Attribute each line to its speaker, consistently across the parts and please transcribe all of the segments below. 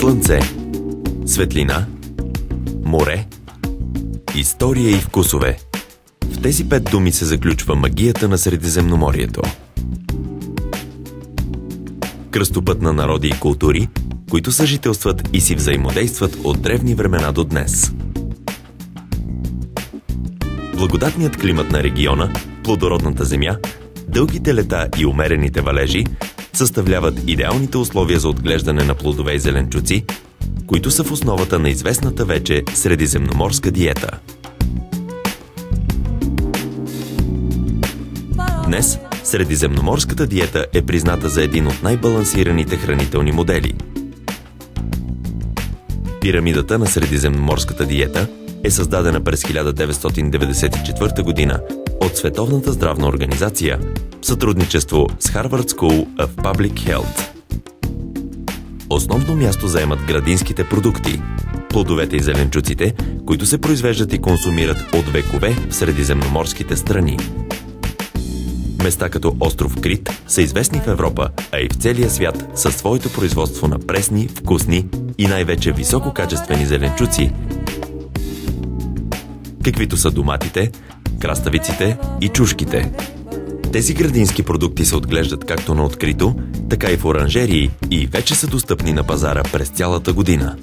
Speaker 1: слънце, светлина, море, история и вкусове. В тези 5 думи се заключва магията на Средиземноморието. Кръстопът на народи и култури, които съжителстват и си взаимодействат от древни времена до днес. Благодатният климат на региона, плодородната земя, дългите лета и умерените валежи съставляват идеалните условия за отглеждане на плодове и зеленчуци, които са в основата на известната вече средиземноморска диета. Днес средиземноморската диета е призната за един от най-балансираните хранителни модели. Пирамидата на средиземноморската диета е създадена през 1994 година от Световната здравна организация в сътрудничество с Harvard School of Public Health. Основно място заемат градинските продукти, плодовете и зеленчуците, които се произвеждат и консумират от векове в средиземноморските страни. Места като остров Крит са известни в Европа, а и в целия свят със своето производство на пресни, вкусни и най-вече висококачествени зеленчуци, каквито са доматите, краставиците и чушките. Тези градински продукти се отглеждат както на открито, така и в оранжерии и вече са достъпни на пазара през цялата година.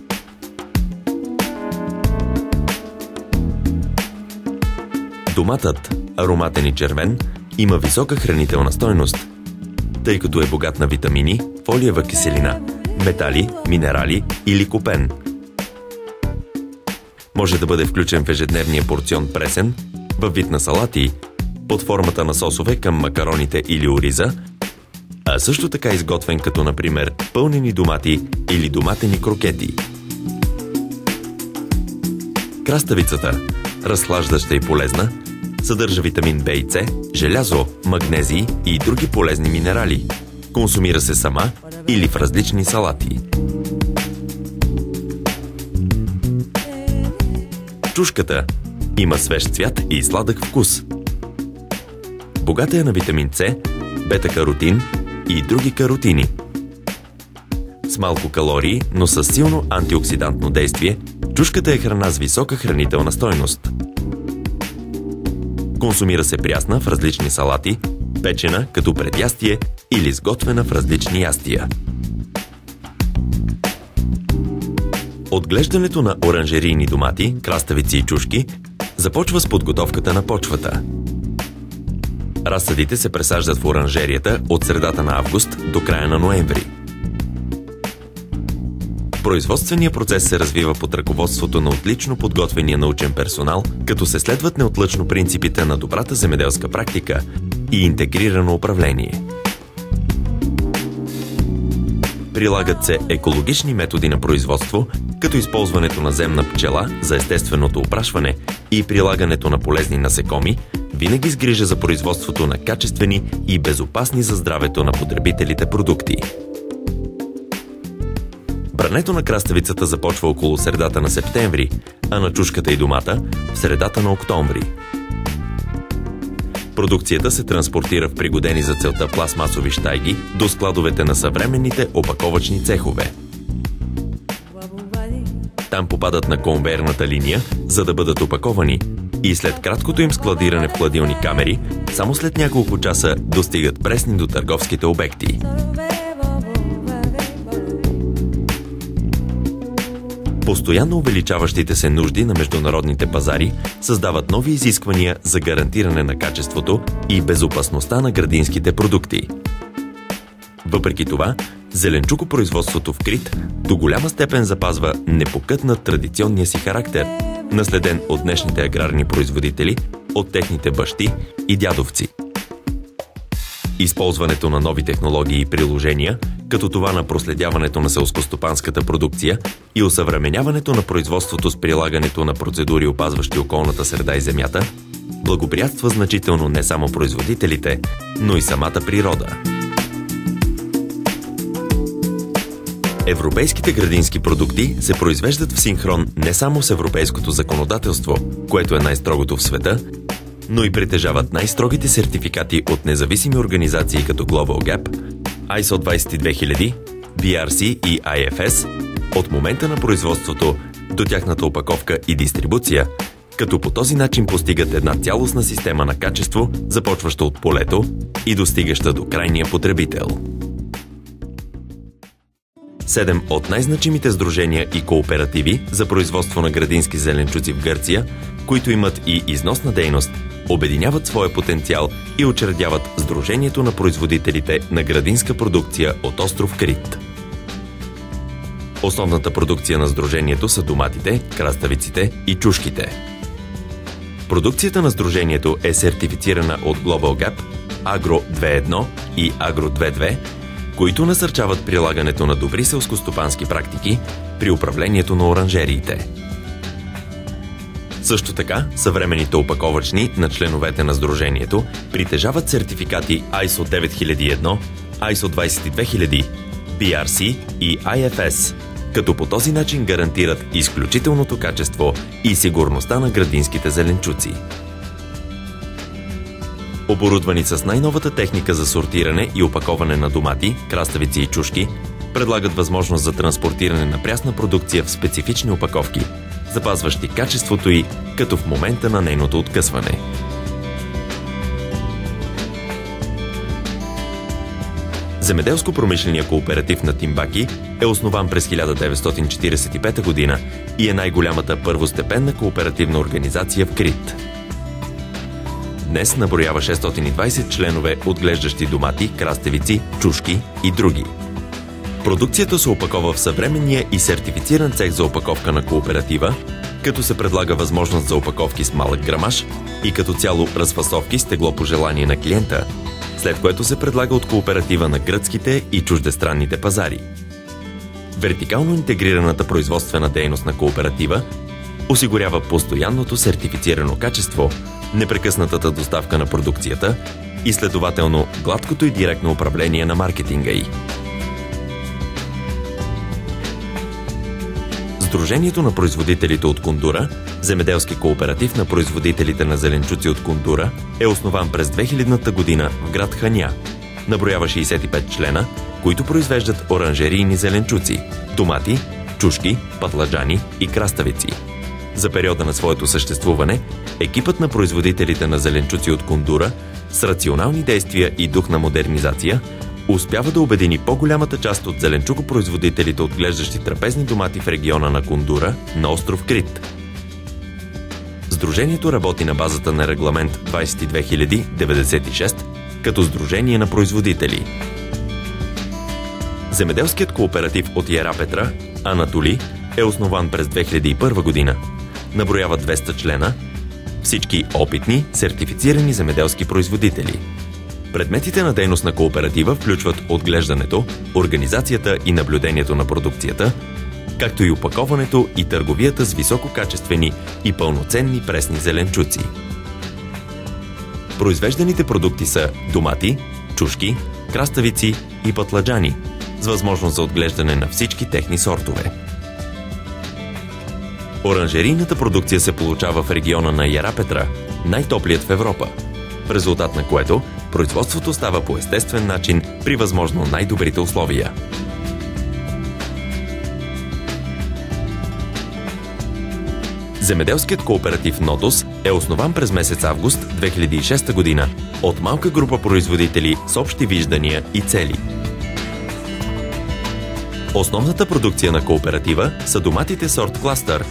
Speaker 1: Доматът, ароматен и червен, има висока хранителна стойност, тъй като е богат на витамини, фолиева киселина, метали, минерали и ликопен. Може да бъде включен в ежедневния порцион пресен, във вид на салати, под формата на сосове към макароните или ориза, а също така изготвен като, например, пълнени домати или доматени крокети. Краставицата, разхлаждаща и полезна, съдържа витамин В и С, желязо, магнезий и други полезни минерали. Консумира се сама или в различни салати. Чушката има свеж цвят и сладък вкус. Богата е на витамин С, бета-каротин и други каротини. С малко калории, но с силно антиоксидантно действие, чушката е храна с висока хранителна стойност. Консумира се прясна в различни салати, печена като предястие или сготвена в различни ястия. Отглеждането на оранжерийни домати, краставици и чушки започва с подготовката на почвата. Разсадите се пресаждат в оранжерията от средата на август до края на ноември. Производственият процес се развива под ръководството на отлично подготвения научен персонал, като се следват неотлъчно принципите на добрата земеделска практика и интегрирано управление. Прилагат се екологични методи на производство, като използването на земна пчела за естественото опрашване и прилагането на полезни насекоми, винаги с грижа за производството на качествени и безопасни за здравето на потребителите продукти. Брането на краставицата започва около средата на септември, а на чушката и домата в средата на октомври. Продукцията се транспортира в пригодени за целта пластмасови щайги до складовете на съвременните опаковъчни цехове. Там попадат на конвейерната линия, за да бъдат опаковани, и след краткото им складиране в хладилни камери, само след няколко часа достигат пресни до търговските обекти. Постоянно увеличаващите се нужди на международните пазари създават нови изисквания за гарантиране на качеството и безопасността на градинските продукти. Въпреки това, зеленчукопроизводството в Крит до голяма степен запазва непокътнат традиционния си характер, наследен от днешните аграрни производители, от техните бащи и дядовци. Използването на нови технологии и приложения, като това на проследяването на селскостопанската продукция и осъвременяването на производството с прилагането на процедури, опазващи околната среда и земята, благоприятства значително не само производителите, но и самата природа. Европейските градински продукти се произвеждат в синхрон не само с европейското законодателство, което е най-строгото в света, но и притежават най-строгите сертификати от независими организации като Global Gap, ISO 22000, BRC и IFS от момента на производството до тяхната опаковка и дистрибуция, като по този начин постигат една цялостна система на качество, започваща от полето и достигаща до крайния потребител. 7 от най-значимите сдружения и кооперативи за производство на градински зеленчуци в Гърция, които имат и износна дейност, обединяват своя потенциал и учредяват Сдружението на производителите на градинска продукция от остров Крит. Основната продукция на сдружението са доматите, краставиците и чушките. Продукцията на сдружението е сертифицирана от Global Gap, Agro 2.1 и Agro 2.2, които насърчават прилагането на добри селскостопански практики при управлението на оранжериите. Също така, съвременните опаковъчни на членовете на сдружението притежават сертификати ISO 9001, ISO 22000, BRC и IFS, като по този начин гарантират изключителното качество и сигурността на градинските зеленчуци. Оборудвани с най-новата техника за сортиране и опаковане на домати, краставици и чушки, предлагат възможност за транспортиране на прясна продукция в специфични опаковки, запазващи качеството й като в момента на нейното откъсване. Земеделско-промишления кооператив на Тимбаки е основан през 1945 година и е най-голямата първостепенна кооперативна организация в Крит. Днес наброява 620 членове, отглеждащи домати, краставици, чушки и други. Продукцията се опакова в съвременния и сертифициран цех за опаковка на кооператива, като се предлага възможност за опаковки с малък грамаж и като цяло разфасовки с тегло по желание на клиента, след което се предлага от кооператива на гръцките и чуждестранните пазари. Вертикално интегрираната производствена дейност на кооператива осигурява постоянното сертифицирано качество, непрекъснатата доставка на продукцията и следователно гладкото и директно управление на маркетинга й. Сдружението на производителите от Кундура, земеделски кооператив на производителите на зеленчуци от Кундура, е основан през 2000 година в град Ханя. Наброява 65 члена, които произвеждат оранжерийни зеленчуци, домати, чушки, патладжани и краставици. За периода на своето съществуване, екипът на производителите на зеленчуци от Кундура с рационални действия и дух на модернизация успява да обедини по-голямата част от зеленчукопроизводителите, отглеждащи трапезни домати в региона на Кундура на остров Крит. Сдружението работи на базата на регламент 22096 като сдружение на производители. Земеделският кооператив от Ярапетра, Анатоли, е основан през 2001 година. Наброява 200 члена, всички опитни, сертифицирани земеделски производители. Предметите на дейност на кооператива включват отглеждането, организацията и наблюдението на продукцията, както и опаковането и търговията с висококачествени и пълноценни пресни зеленчуци. Произвежданите продукти са домати, чушки, краставици и патладжани, с възможност за отглеждане на всички техни сортове. Оранжерийната продукция се получава в региона на Ярапетра, най-топлият в Европа, в резултат на което производството става по естествен начин при възможно най-добрите условия. Земеделският кооператив Нотос е основан през месец август 2006 година от малка група производители с общи виждания и цели. Основната продукция на кооператива са доматите сорт Кластър,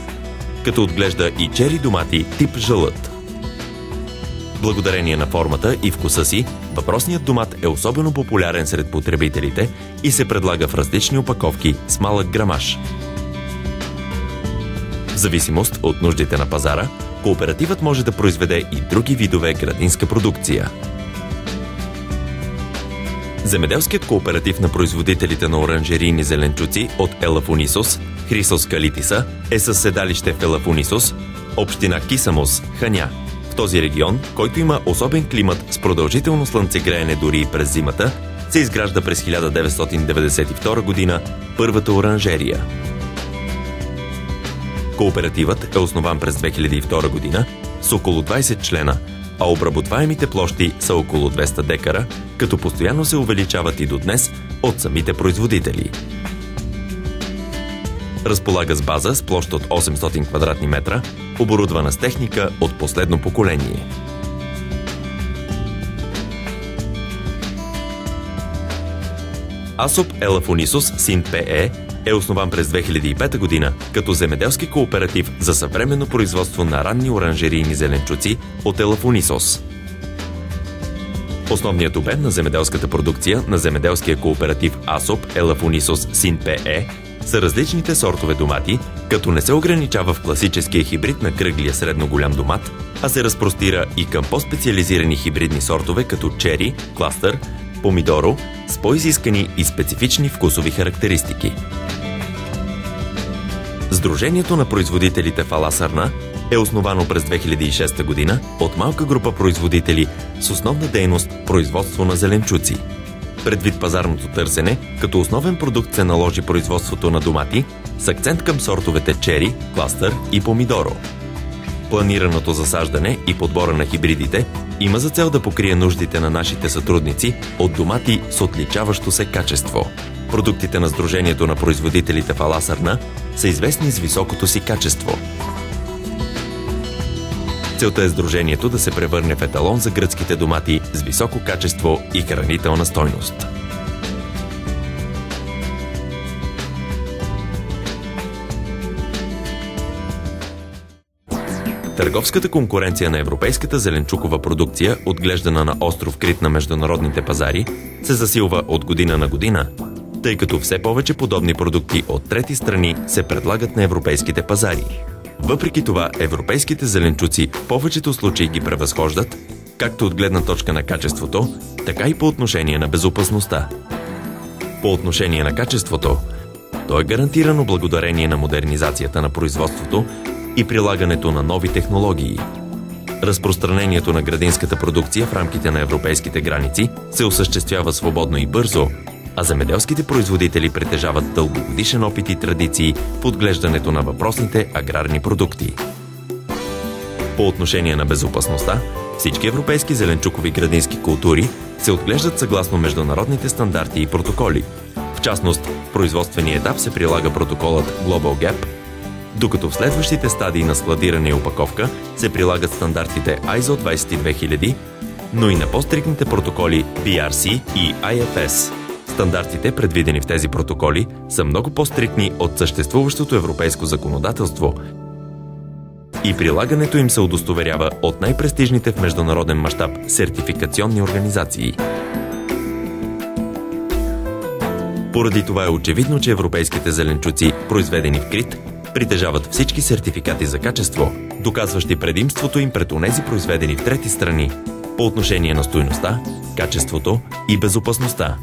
Speaker 1: като отглежда и чери домати тип жълът. Благодарение на формата и вкуса си, въпросният домат е особено популярен сред потребителите и се предлага в различни опаковки с малък грамаж. В зависимост от нуждите на пазара, кооперативът може да произведе и други видове градинска продукция. Земеделският кооператив на производителите на оранжерийни зеленчуци от Елафонисос, Хрисос Калитиса, е със седалище в Елафонисос, община Кисамос, Ханя. В този регион, който има особен климат с продължително слънцегреене дори и през зимата, се изгражда през 1992 година първата оранжерия. Кооперативът е основан през 2002 година с около 20 члена, а обработваемите площи са около 200 декара, като постоянно се увеличават и до днес от самите производители. Разполага с база с площ от 800 квадратни метра, оборудвана с техника от последно поколение. ASOP Elafonisos SIN.PE е основан през 2005 година като земеделски кооператив за съвременно производство на ранни оранжерийни зеленчуци от Elafonisos. Основният обем на земеделската продукция на земеделския кооператив ASOP Elafonisos SIN.PE са различните сортове домати, като не се ограничава в класическия хибрид на кръглия средно голям домат, а се разпростира и към по-специализирани хибридни сортове като чери, кластър, помидоро с по-изискани и специфични вкусови характеристики. Сдружението на производителите в Аласърна е основано през 2006 година от малка група производители с основна дейност производство на зеленчуци. Предвид пазарното търсене, като основен продукт се наложи производството на домати с акцент към сортовете чери, кластър и помидоро. Планираното засаждане и подбора на хибридите има за цел да покрие нуждите на нашите сътрудници от домати с отличаващо се качество. Продуктите на Сдружението на производителите в Аласърна са известни с високото си качество. Целта е Сдружението да се превърне в еталон за гръцките домати с високо качество и хранителна стойност. Търговската конкуренция на европейската зеленчукова продукция, отглеждана на остров Крит на международните пазари, се засилва от година на година, тъй като все повече подобни продукти от трети страни се предлагат на европейските пазари. Въпреки това, европейските зеленчуци в повечето случаи ги превъзхождат, както от гледна точка на качеството, така и по отношение на безопасността. По отношение на качеството, то е гарантирано благодарение на модернизацията на производството и прилагането на нови технологии. Разпространението на градинската продукция в рамките на европейските граници се осъществява свободно и бързо, а земеделските производители притежават дългогодишен опит и традиции в отглеждането на въпросните аграрни продукти. По отношение на безопасността, всички европейски зеленчукови градински култури се отглеждат съгласно международните стандарти и протоколи. В частност, в производствения етап се прилага протоколът Global Gap, докато в следващите стадии на складиране и опаковка се прилагат стандартите ISO 22000, но и на по-стриктните протоколи BRC и IFS. Стандартите, предвидени в тези протоколи, са много по-стриктни от съществуващото европейско законодателство и прилагането им се удостоверява от най-престижните в международен мащаб сертификационни организации. Поради това е очевидно, че европейските зеленчуци, произведени в Крит, притежават всички сертификати за качество, доказващи предимството им пред онези произведени в трети страни по отношение на стойността, качеството и безопасността.